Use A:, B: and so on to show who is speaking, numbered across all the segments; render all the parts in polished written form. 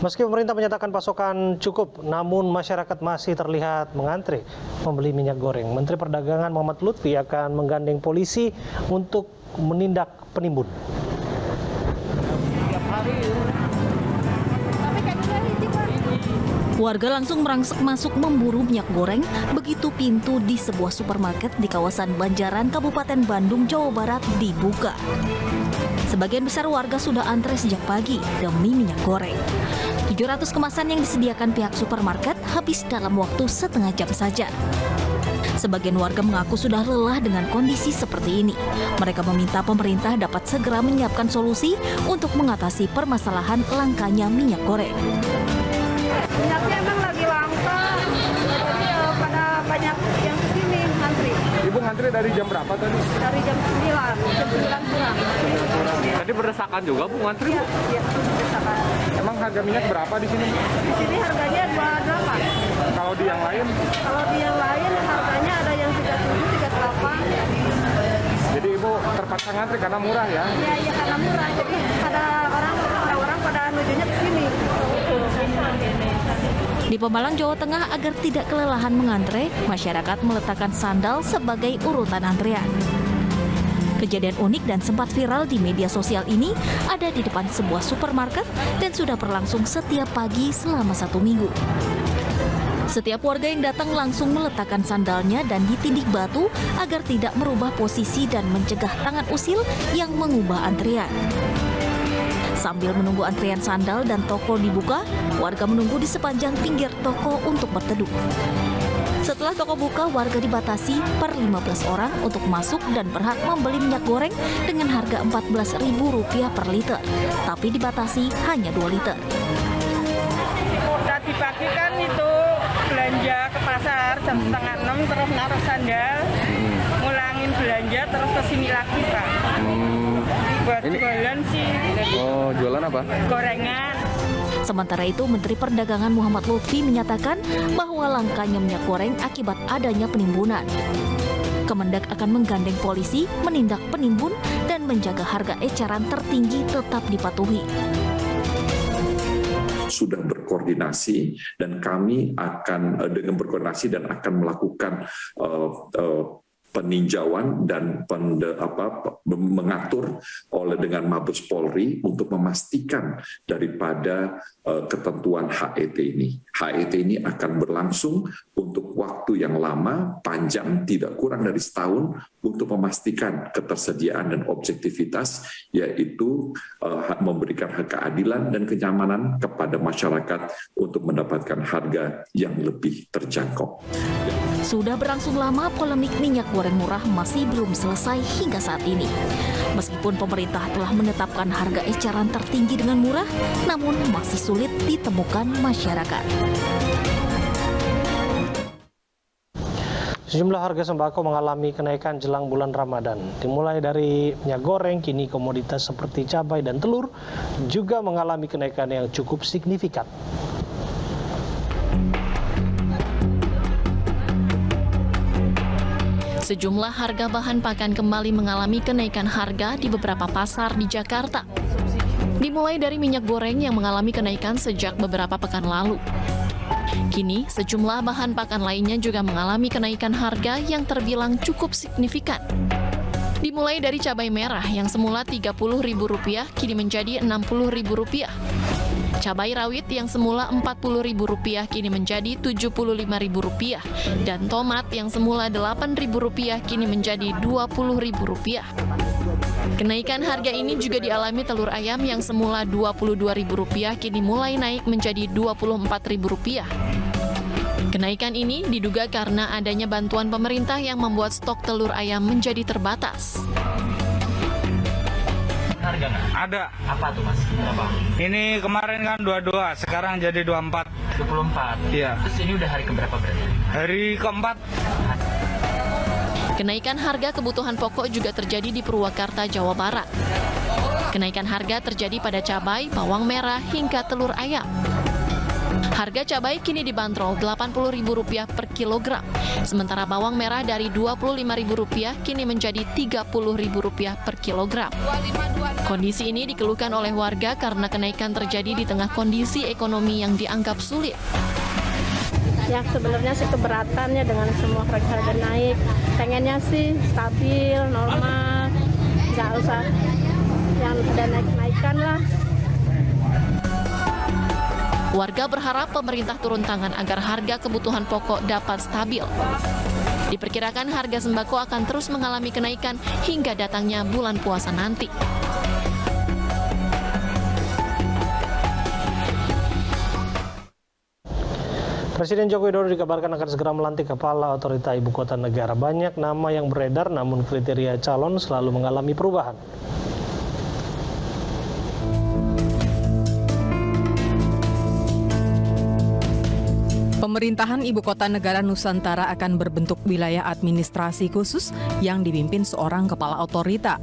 A: Meski pemerintah menyatakan pasokan cukup, namun masyarakat masih terlihat mengantri membeli minyak goreng. Menteri Perdagangan Muhammad Lutfi akan menggandeng polisi untuk menindak penimbun.
B: Warga langsung merangsek masuk memburu minyak goreng begitu pintu di sebuah supermarket di kawasan Banjaran, Kabupaten Bandung, Jawa Barat dibuka. Sebagian besar warga sudah antre sejak pagi demi minyak goreng. 700 kemasan yang disediakan pihak supermarket habis dalam waktu setengah jam saja. Sebagian warga mengaku sudah lelah dengan kondisi seperti ini. Mereka meminta pemerintah dapat segera menyiapkan solusi untuk mengatasi permasalahan langkanya minyak goreng.
C: Minyaknya emang lagi langka, jadi pada banyak yang kesini ngantri.
D: Ibu ngantri dari jam berapa tadi?
C: Dari jam 9 kurang.
D: Tadi berdesakan juga Bu ngantri?
C: Iya, berdesakan.
D: Emang harga minyak berapa di sini?
C: Di sini harganya 28.
D: Kalau di yang lain?
C: Kalau di yang lain harganya ada yang 37, 38.
D: Jadi Ibu terpaksa ngantri karena murah ya?
C: Iya, karena murah. Jadi orang-orang pada nujunya ke sini.
B: Di Pemalang, Jawa Tengah, agar tidak kelelahan mengantre, masyarakat meletakkan sandal sebagai urutan antrean. Kejadian unik dan sempat viral di media sosial ini ada di depan sebuah supermarket dan sudah berlangsung setiap pagi selama 1 minggu. Setiap warga yang datang langsung meletakkan sandalnya dan ditindik batu agar tidak merubah posisi dan mencegah tangan usil yang mengubah antrian. Sambil menunggu antrian sandal dan toko dibuka, warga menunggu di sepanjang pinggir toko untuk berteduh. Setelah toko buka, warga dibatasi per 15 orang untuk masuk dan berhak membeli minyak goreng dengan harga Rp14.000 per liter, tapi dibatasi hanya 2 liter.
C: Tadi pagi kan itu belanja ke pasar jam setengah 6 terus naruh sandal, ngulangin belanja terus ke sini lagi Pak. Buat jualan sih.
D: Oh, jualan apa?
C: Gorengan.
B: Sementara itu, Menteri Perdagangan Muhammad Lutfi menyatakan bahwa langkanya minyak goreng akibat adanya penimbunan. Kemendak akan menggandeng polisi, menindak penimbun, dan menjaga harga eceran tertinggi tetap dipatuhi.
E: Sudah berkoordinasi dan kami akan dengan berkoordinasi dan akan melakukan peninjauan dan mengatur dengan Mabes Polri untuk memastikan daripada ketentuan HET ini. HET ini akan berlangsung untuk waktu yang lama, panjang, tidak kurang dari setahun untuk memastikan ketersediaan dan objektivitas, yaitu memberikan keadilan dan kenyamanan kepada masyarakat untuk mendapatkan harga yang lebih terjangkau.
B: Sudah berlangsung lama, polemik minyak goreng murah masih belum selesai hingga saat ini. Meskipun pemerintah telah menetapkan harga eceran tertinggi dengan murah, namun masih sulit ditemukan masyarakat.
A: Sejumlah harga sembako mengalami kenaikan jelang bulan Ramadan. Dimulai dari minyak goreng, kini komoditas seperti cabai dan telur juga mengalami kenaikan yang cukup signifikan.
F: Sejumlah harga bahan pakan kembali mengalami kenaikan harga di beberapa pasar di Jakarta. Dimulai dari minyak goreng yang mengalami kenaikan sejak beberapa pekan lalu. Kini, sejumlah bahan pakan lainnya juga mengalami kenaikan harga yang terbilang cukup signifikan. Dimulai dari cabai merah yang semula Rp30.000 kini menjadi Rp60.000. Cabai rawit yang semula Rp40.000 kini menjadi Rp75.000 dan tomat yang semula Rp8.000 kini menjadi Rp20.000. Kenaikan harga ini juga dialami telur ayam yang semula Rp22.000 kini mulai naik menjadi Rp24.000. Kenaikan ini diduga karena adanya bantuan pemerintah yang membuat stok telur ayam menjadi terbatas.
G: Harga nggak? Ada. Apa tuh Mas? Berapa? Ini kemarin kan 22, sekarang jadi 24. 24? Iya. Terus ini udah hari keberapa berarti? Hari keempat.
F: Kenaikan harga kebutuhan pokok juga terjadi di Purwakarta, Jawa Barat. Kenaikan harga terjadi pada cabai, bawang merah, hingga telur ayam. Harga cabai kini dibanderol Rp80.000 per kilogram, sementara bawang merah dari Rp25.000 kini menjadi Rp30.000 per kilogram. Kondisi ini dikeluhkan oleh warga karena kenaikan terjadi di tengah kondisi ekonomi yang dianggap sulit.
H: Ya sebenarnya sih keberatan ya dengan semua harga naik. Pengennya sih stabil, normal, nggak usah yang ada naik-naikan lah.
F: Warga berharap pemerintah turun tangan agar harga kebutuhan pokok dapat stabil. Diperkirakan harga sembako akan terus mengalami kenaikan hingga datangnya bulan puasa nanti.
A: Presiden Joko Widodo dikabarkan akan segera melantik kepala otorita ibu kota negara. Banyak nama yang beredar, namun kriteria calon selalu mengalami perubahan.
I: Pemerintahan Ibu Kota Negara Nusantara akan berbentuk wilayah administrasi khusus yang dipimpin seorang kepala otorita.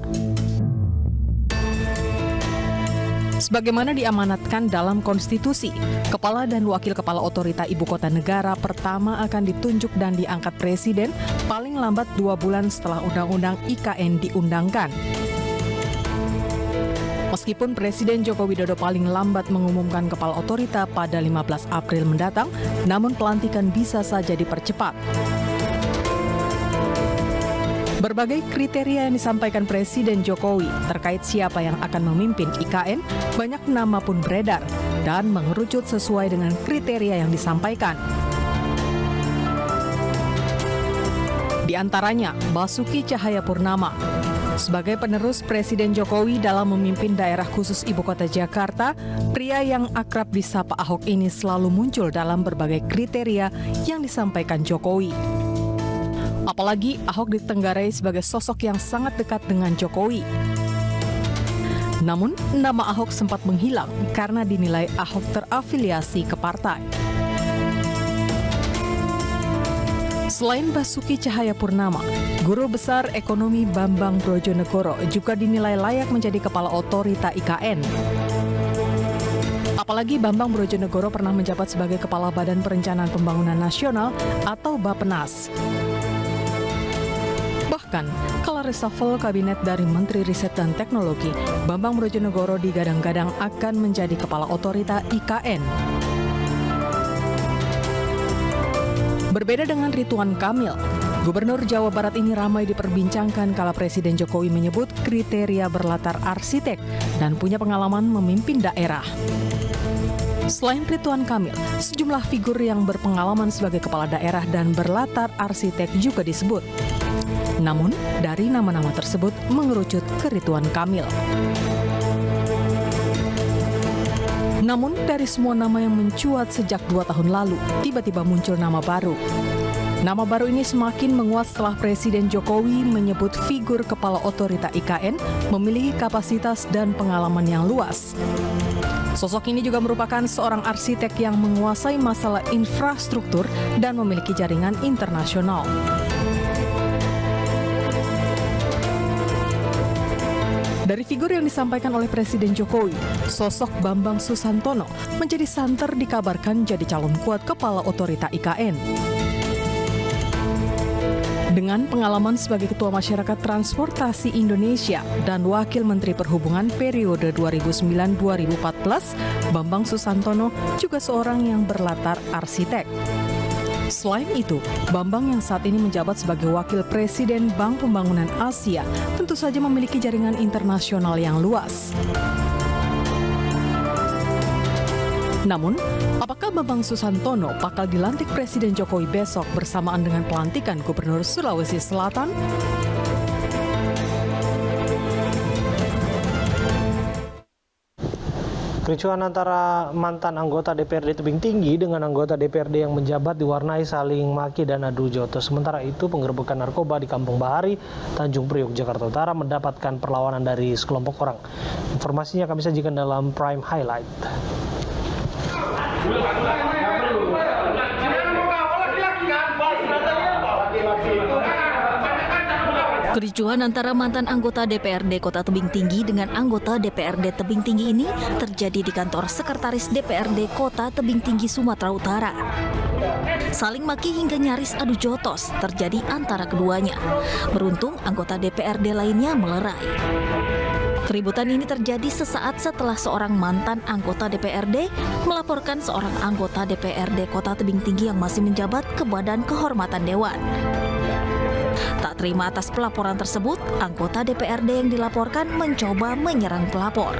I: Sebagaimana diamanatkan dalam konstitusi, kepala dan wakil kepala otorita Ibu Kota Negara pertama akan ditunjuk dan diangkat presiden paling lambat 2 bulan setelah Undang-Undang IKN diundangkan. Meskipun Presiden Joko Widodo paling lambat mengumumkan kepala otorita pada 15 April mendatang, namun pelantikan bisa saja dipercepat. Berbagai kriteria yang disampaikan Presiden Jokowi terkait siapa yang akan memimpin IKN, banyak nama pun beredar dan mengerucut sesuai dengan kriteria yang disampaikan. Di antaranya, Basuki Cahayapurnama sebagai penerus Presiden Jokowi dalam memimpin daerah khusus Ibu Kota Jakarta. Pria yang akrab disapa Ahok ini selalu muncul dalam berbagai kriteria yang disampaikan Jokowi. Apalagi Ahok ditenggarai sebagai sosok yang sangat dekat dengan Jokowi. Namun, nama Ahok sempat menghilang karena dinilai Ahok terafiliasi ke partai. Selain Basuki Cahayapurnama, Guru Besar Ekonomi Bambang Brojonegoro juga dinilai layak menjadi kepala otorita IKN. Apalagi Bambang Brojonegoro pernah menjabat sebagai Kepala Badan Perencanaan Pembangunan Nasional atau Bappenas. Bahkan, kala reshuffle kabinet dari Menteri Riset dan Teknologi, Bambang Brojonegoro digadang-gadang akan menjadi kepala otorita IKN. Berbeda dengan Ridwan Kamil, Gubernur Jawa Barat ini ramai diperbincangkan kala Presiden Jokowi menyebut kriteria berlatar arsitek dan punya pengalaman memimpin daerah. Selain Ridwan Kamil, sejumlah figur yang berpengalaman sebagai kepala daerah dan berlatar arsitek juga disebut. Namun, dari nama-nama tersebut mengerucut ke Ridwan Kamil. Namun, dari semua nama yang mencuat sejak 2 tahun lalu, tiba-tiba muncul nama baru. Nama baru ini semakin menguat setelah Presiden Jokowi menyebut figur kepala otorita IKN memiliki kapasitas dan pengalaman yang luas. Sosok ini juga merupakan seorang arsitek yang menguasai masalah infrastruktur dan memiliki jaringan internasional. Dari figur yang disampaikan oleh Presiden Jokowi, sosok Bambang Susantono menjadi santer dikabarkan jadi calon kuat kepala otorita IKN. Dengan pengalaman sebagai Ketua Masyarakat Transportasi Indonesia dan Wakil Menteri Perhubungan periode 2009-2014, Bambang Susantono juga seorang yang berlatar arsitek. Selain itu, Bambang yang saat ini menjabat sebagai Wakil Presiden Bank Pembangunan Asia tentu saja memiliki jaringan internasional yang luas. Namun, apakah Bambang Susantono bakal dilantik Presiden Jokowi besok bersamaan dengan pelantikan Gubernur Sulawesi Selatan?
A: Kericuhan antara mantan anggota DPRD Tebing Tinggi dengan anggota DPRD yang menjabat diwarnai saling maki dan adu jotos. Sementara itu, penggerebekan narkoba di Kampung Bahari, Tanjung Priok, Jakarta Utara mendapatkan perlawanan dari sekelompok orang. Informasinya kami sajikan dalam Prime Highlight.
B: Kericuhan antara mantan anggota DPRD Kota Tebing Tinggi dengan anggota DPRD Tebing Tinggi ini terjadi di kantor Sekretaris DPRD Kota Tebing Tinggi Sumatera Utara. Saling maki hingga nyaris adu jotos terjadi antara keduanya. Beruntung anggota DPRD lainnya melerai. Keributan ini terjadi sesaat setelah seorang mantan anggota DPRD melaporkan seorang anggota DPRD Kota Tebing Tinggi yang masih menjabat ke Badan Kehormatan Dewan. Tak terima atas pelaporan tersebut, anggota DPRD yang dilaporkan mencoba menyerang pelapor.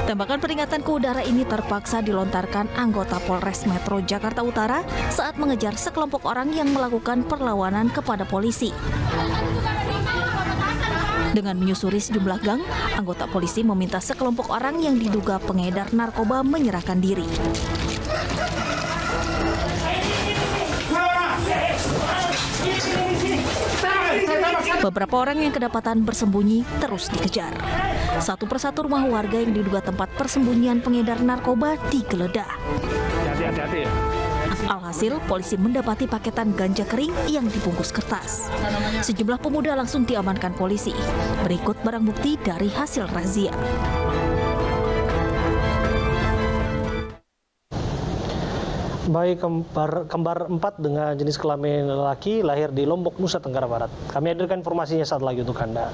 B: Tembakan peringatan ke udara ini terpaksa dilontarkan anggota Polres Metro Jakarta Utara saat mengejar sekelompok orang yang melakukan perlawanan kepada polisi. Dengan menyusuri sejumlah gang, anggota polisi meminta sekelompok orang yang diduga pengedar narkoba menyerahkan diri. Beberapa orang yang kedapatan bersembunyi terus dikejar. Satu persatu rumah warga yang diduga tempat persembunyian pengedar narkoba digeledah.
D: Hati-hati ya.
B: Alhasil, polisi mendapati paketan ganja kering yang dibungkus kertas. Sejumlah pemuda langsung diamankan polisi. Berikut barang bukti dari hasil razia.
A: Bayi kembar 4 dengan jenis kelamin laki lahir di Lombok, Nusa Tenggara Barat. Kami hadirkan informasinya saat lagi untuk Anda.